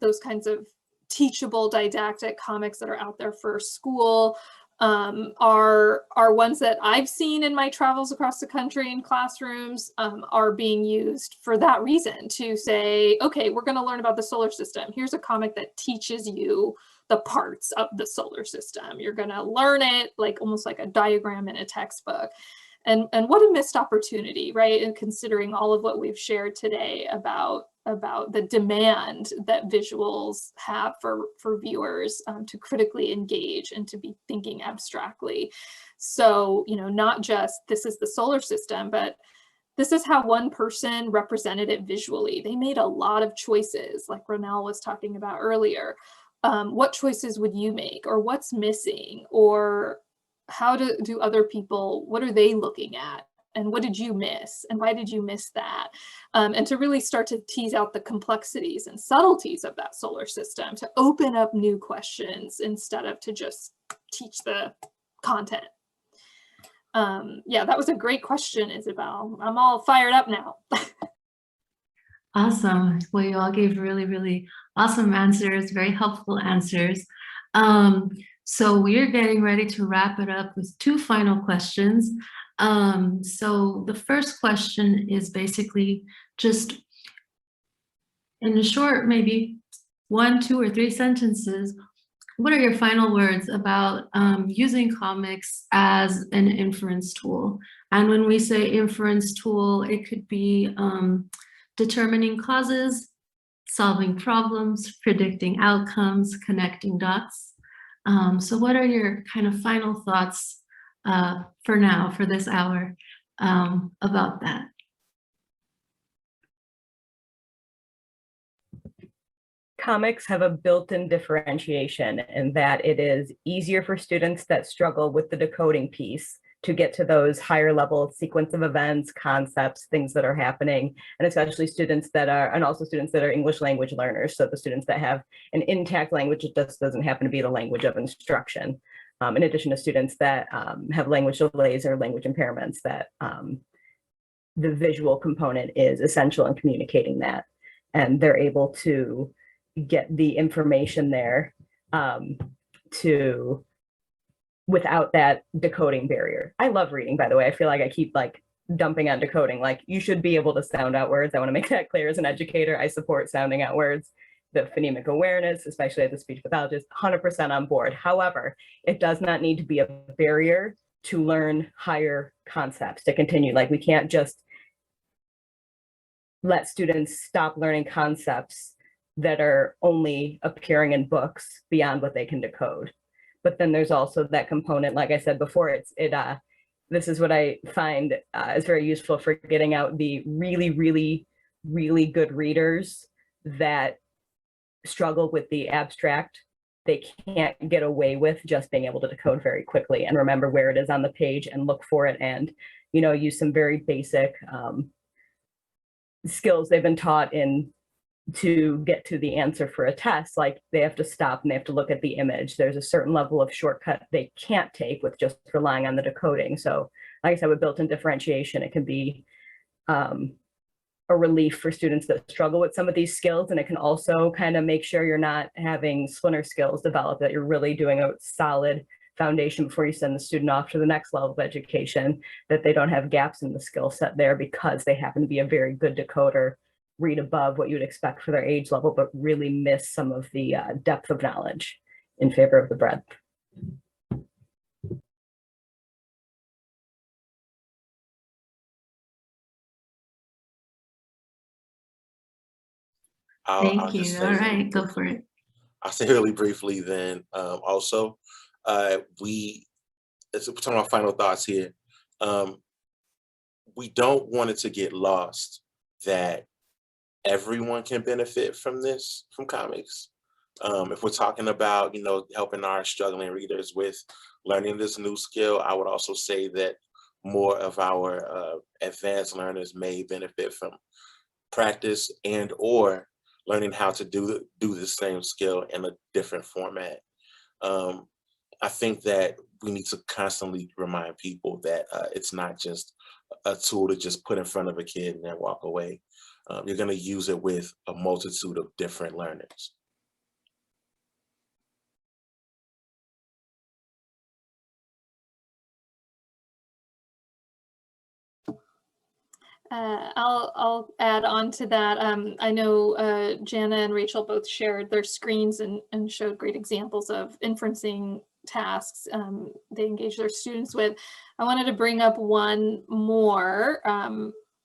those kinds of teachable didactic comics that are out there for school are ones that I've seen in my travels across the country in classrooms, are being used for that reason, to say, okay, we're going to learn about the solar system. Here's a comic that teaches you the parts of the solar system. You're going to learn it like almost like a diagram in a textbook. And what a missed opportunity, right? And considering all of what we've shared today about the demand that visuals have for viewers to critically engage and to be thinking abstractly. So, not just this is the solar system, but this is how one person represented it visually. They made a lot of choices, like Ronell was talking about earlier. what choices would you make, or what's missing, or how do other people, what are they looking at? And what did you miss? And why did you miss that? And to really start to tease out the complexities and subtleties of that solar system, to open up new questions instead of to just teach the content. Yeah, that was a great question, Isabel. I'm all fired up now. Awesome. Well, you all gave really, really awesome answers, very helpful answers. So we're getting ready to wrap it up with 2 final questions. So the first question is basically just in a short, maybe 1, 2, or 3 sentences, what are your final words about using comics as an inference tool? And when we say inference tool, it could be determining causes, solving problems, predicting outcomes, connecting dots. So what are your kind of final thoughts for now, for this hour, about that? Comics have a built-in differentiation in that it is easier for students that struggle with the decoding piece to get to those higher level sequence of events, concepts, things that are happening, and especially students that are, and also students that are English language learners. So the students that have an intact language, it just doesn't happen to be the language of instruction. In addition to students that have language delays or language impairments, that the visual component is essential in communicating that. And they're able to get the information there without that decoding barrier. I love reading, by the way. I feel like I keep like dumping on decoding. Like, you should be able to sound out words. I want to make that clear as an educator. I support sounding out words. The phonemic awareness, especially as a speech pathologist, 100% on board. However, it does not need to be a barrier to learn higher concepts, to continue. Like, we can't just let students stop learning concepts that are only appearing in books beyond what they can decode. But then there's also that component, like I said before, this is what I find is very useful for getting out the really, really, really good readers that struggle with the abstract. They can't get away with just being able to decode very quickly and remember where it is on the page and look for it, and, you know, use some very basic skills they've been taught in to get to the answer for a test. Like, they have to stop and they have to look at the image. There's a certain level of shortcut they can't take with just relying on the decoding. So like I said, with built-in differentiation, it can be a relief for students that struggle with some of these skills. And it can also kind of make sure you're not having splinter skills develop, that you're really doing a solid foundation before you send the student off to the next level of education, that they don't have gaps in the skill set there because they happen to be a very good decoder, read above what you'd expect for their age level, but really miss some of the depth of knowledge in favor of the breadth. Thank you. All right, go for it. I'll say really briefly then, also, it's some of my final thoughts here. We don't want it to get lost that everyone can benefit from this, from comics. If we're talking about, you know, helping our struggling readers with learning this new skill, I would also say that more of our advanced learners may benefit from practice and or learning how to do the same skill in a different format. I think that we need to constantly remind people that it's not just a tool to just put in front of a kid and then walk away. You're going to use it with a multitude of different learners. I'll add on to that. I know Jana and Rachel both shared their screens and showed great examples of inferencing tasks they engage their students with. I wanted to bring up one more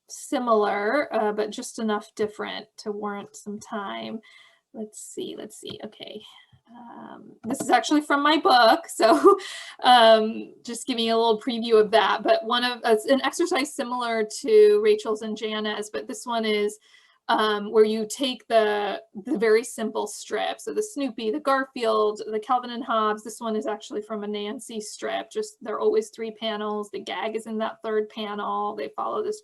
similar, but just enough different to warrant some time. Let's see. Okay. This is actually from my book, so just giving you a little preview of that. But one of an exercise similar to Rachel's and Jana's, but this one is where you take the very simple strip. So the Snoopy, the Garfield, the Calvin and Hobbes. This one is actually from a Nancy strip. Just there are always 3 panels. The gag is in that 3rd panel. They follow this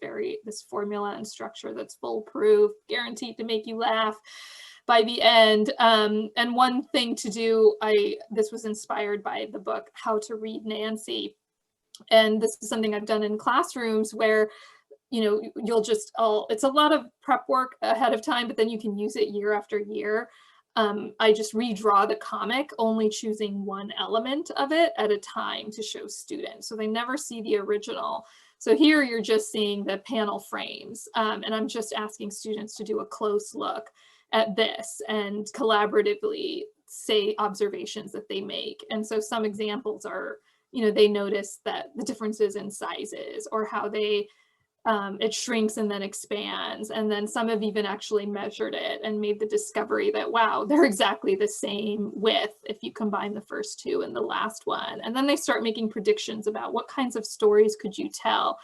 formula and structure that's foolproof, guaranteed to make you laugh by the end. And one thing to do, this was inspired by the book How to Read Nancy. And this is something I've done in classrooms where, you know, it's a lot of prep work ahead of time, but then you can use it year after year. I just redraw the comic, only choosing one element of it at a time to show students. So they never see the original. So here you're just seeing the panel frames. And I'm just asking students to do a close look at this and collaboratively say observations that they make. And so some examples are, you know, they notice that the differences in sizes, or how it shrinks and then expands. And then some have even actually measured it and made the discovery that, wow, they're exactly the same width if you combine the first 2 and the last one. And then they start making predictions about what kinds of stories could you tell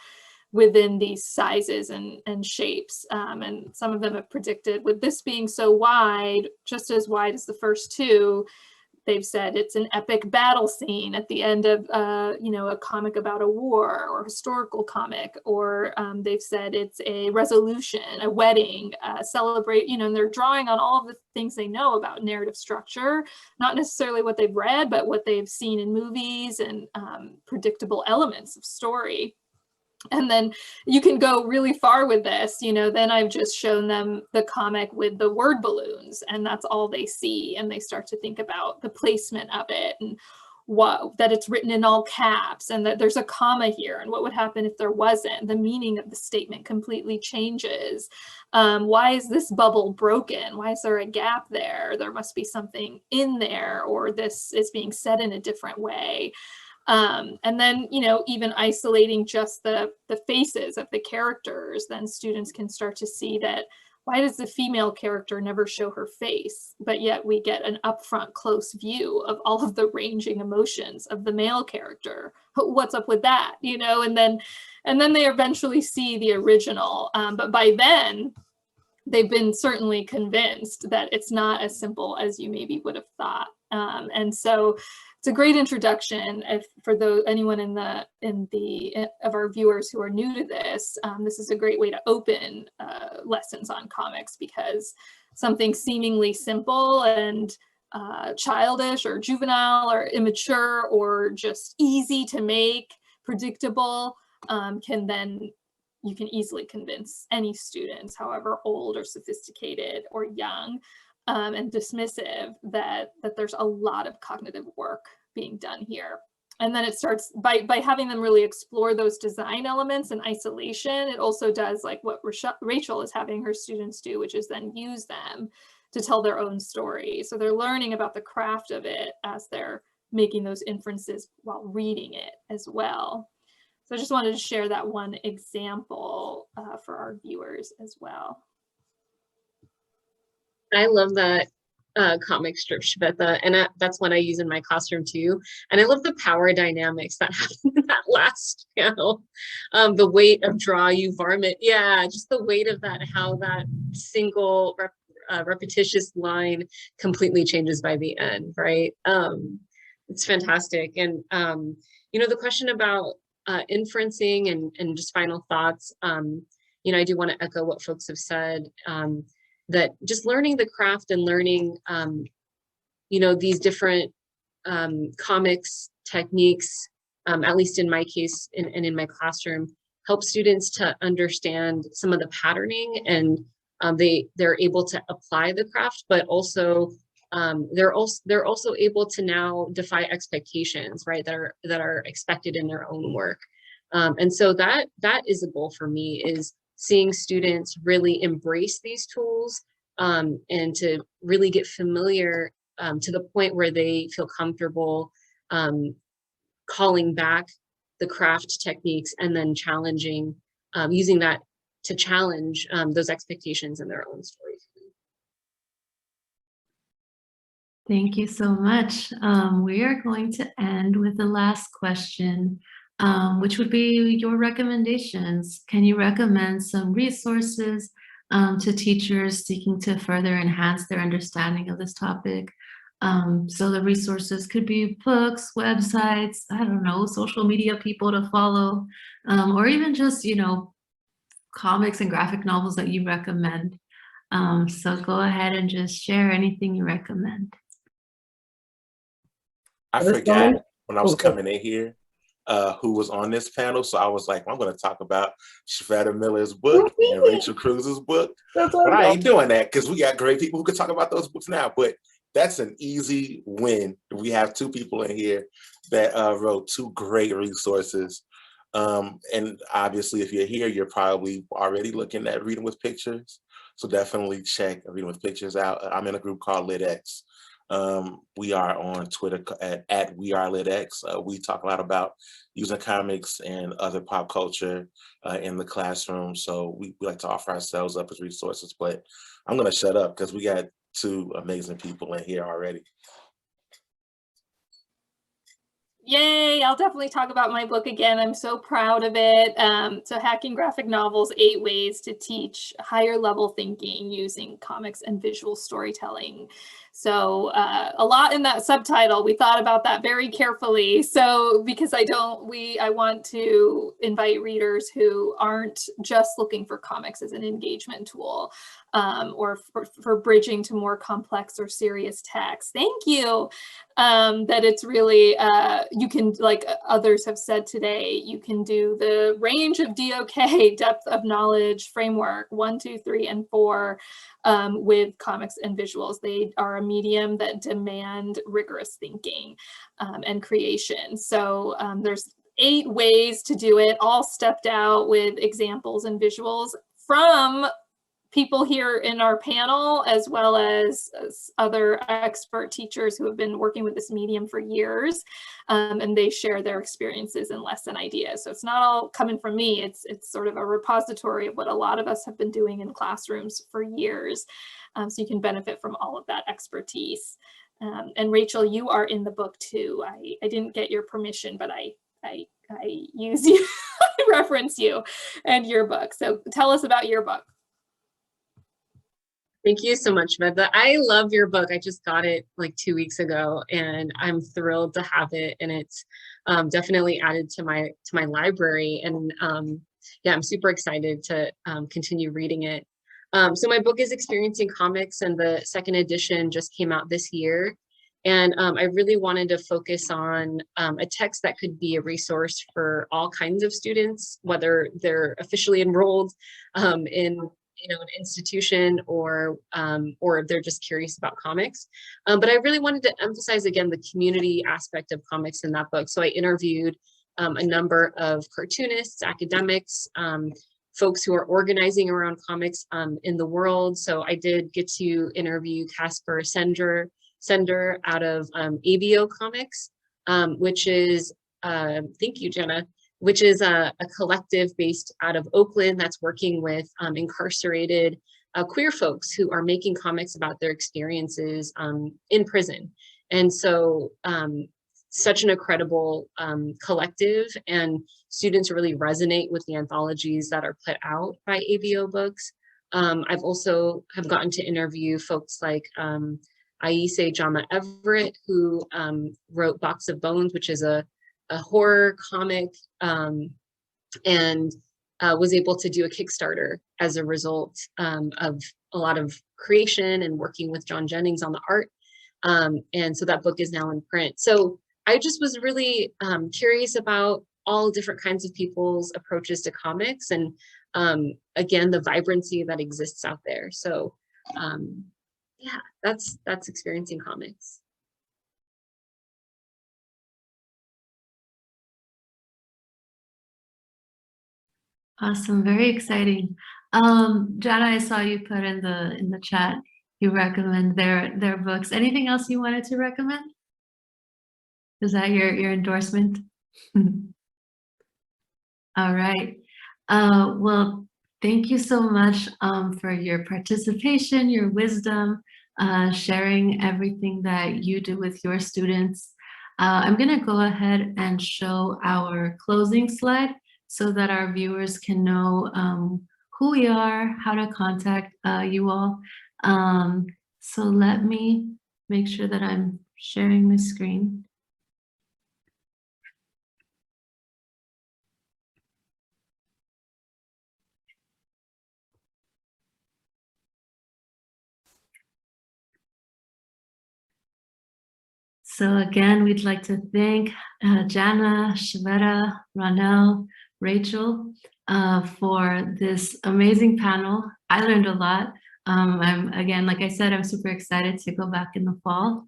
within these sizes and shapes. And some of them have predicted, with this being so wide, just as wide as the first 2, they've said it's an epic battle scene at the end of, you know, a comic about a war or historical comic, or they've said it's a resolution, a wedding, celebrate, you know, and they're drawing on all of the things they know about narrative structure, not necessarily what they've read, but what they've seen in movies and predictable elements of story. And then you can go really far with this, you know, then I've just shown them the comic with the word balloons, and that's all they see. And they start to think about the placement of it, and that it's written in all caps, and that there's a comma here, and what would happen if there wasn't. The meaning of the statement completely changes. Why is this bubble broken? Why is there a gap there? There must be something in there, or this is being said in a different way. And then, you know, even isolating just the faces of the characters, then students can start to see that, why does the female character never show her face, but yet we get an upfront close view of all of the ranging emotions of the male character? What's up with that, you know? And then they eventually see the original, but by then they've been certainly convinced that it's not as simple as you maybe would have thought. And so it's a great introduction for anyone of our viewers who are new to this. This is a great way to open lessons on comics, because something seemingly simple and childish or juvenile or immature or just easy to make, predictable, you can easily convince any students, however old or sophisticated or young, and dismissive, that there's a lot of cognitive work being done here. And then it starts by having them really explore those design elements in isolation. It also does like what Rachel is having her students do, which is then use them to tell their own story. So they're learning about the craft of it as they're making those inferences while reading it as well. So I just wanted to share that one example for our viewers as well. I love that comic strip, Shveta, and that's one I use in my classroom too. And I love the power dynamics that happen in that last panel. The weight of draw you varmint. Yeah, just the weight of that, how that single repetitious line completely changes by the end, right? It's fantastic. And, you know, the question about inferencing and just final thoughts, you know, I do want to echo what folks have said, that just learning the craft and learning, you know, these different comics techniques, at least in my case and in my classroom, help students to understand some of the patterning, and they're able to apply the craft, but also they're also able to now defy expectations, right, that are expected in their own work. And so that is a goal for me, is seeing students really embrace these tools, and to really get familiar to the point where they feel comfortable calling back the craft techniques, and then challenging, using that to challenge those expectations in their own stories. Thank you so much. We are going to end with the last question, which would be your recommendations. Can you recommend some resources to teachers seeking to further enhance their understanding of this topic. So the resources could be books, websites, I don't know, social media people to follow, or even just, you know, comics and graphic novels that you recommend. So go ahead and just share anything you recommend. I forgot when I was coming in here who was on this panel. So I was like, I'm going to talk about Shveta Miller's book and Rachelle Cruz's book. But I ain't doing that because we got great people who can talk about those books now. But that's an easy win. We have two people in here that wrote two great resources. And obviously, if you're here, you're probably already looking at Reading with Pictures. So definitely check Reading with Pictures out. I'm in a group called LitX. We are on Twitter at We Are LitX. We talk a lot about using comics and other pop culture in the classroom. So we like to offer ourselves up as resources, but I'm going to shut up because we got two amazing people in here already. Yay, I'll definitely talk about my book again. I'm so proud of it. So Hacking Graphic Novels, 8 Ways to Teach Higher Level Thinking Using Comics and Visual Storytelling. So a lot in that subtitle. We thought about that very carefully. So because I want to invite readers who aren't just looking for comics as an engagement tool or for bridging to more complex or serious text. Thank you. That it's really, you can, like others have said today, you can do the range of DOK, depth of knowledge framework, 1, 2, 3, and 4 with comics and visuals. They are a medium that demand rigorous thinking and creation. So there's 8 ways to do it, all stepped out with examples and visuals from people here in our panel, as well as other expert teachers who have been working with this medium for years, and they share their experiences and lesson ideas. So it's not all coming from me, it's sort of a repository of what a lot of us have been doing in classrooms for years. So you can benefit from all of that expertise. And Rachel, you are in the book too. I didn't get your permission, but I use you, I reference you and your book. So tell us about your book. Thank you so much, Shveta. I love your book. I just got it like 2 weeks ago, and I'm thrilled to have it. And it's definitely added to my library. And yeah, I'm super excited to continue reading it. So my book is Experiencing Comics, and the 2nd edition just came out this year. And I really wanted to focus on a text that could be a resource for all kinds of students, whether they're officially enrolled in an institution or they're just curious about comics. But I really wanted to emphasize again the community aspect of comics in that book. So I interviewed a number of cartoonists, academics, folks who are organizing around comics in the world. So I did get to interview Casper Sender out of ABO Comics, which is, thank you, Jana, which is a collective based out of Oakland that's working with incarcerated queer folks who are making comics about their experiences in prison. And so such an incredible collective, and students really resonate with the anthologies that are put out by ABO Books. I've also have gotten to interview folks like Aise Jama Everett, who wrote Box of Bones, which is a horror comic, and was able to do a Kickstarter as a result of a lot of creation and working with John Jennings on the art. And so that book is now in print. So I just was really curious about all different kinds of people's approaches to comics, and again, the vibrancy that exists out there. So yeah, that's Experiencing Comics. Awesome, very exciting. Jana, I saw you put in the chat, you recommend their books. Anything else you wanted to recommend? Is that your endorsement? All right. Well, thank you so much for your participation, your wisdom, sharing everything that you do with your students. I'm going to go ahead and show our closing slide so that our viewers can know who we are, how to contact you all. So let me make sure that I'm sharing my screen. So again, we'd like to thank Jana, Shveta, Ronell, Rachel for this amazing panel. I learned a lot. Again, like I said, I'm super excited to go back in the fall.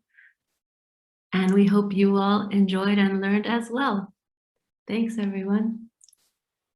And we hope you all enjoyed and learned as well. Thanks, everyone.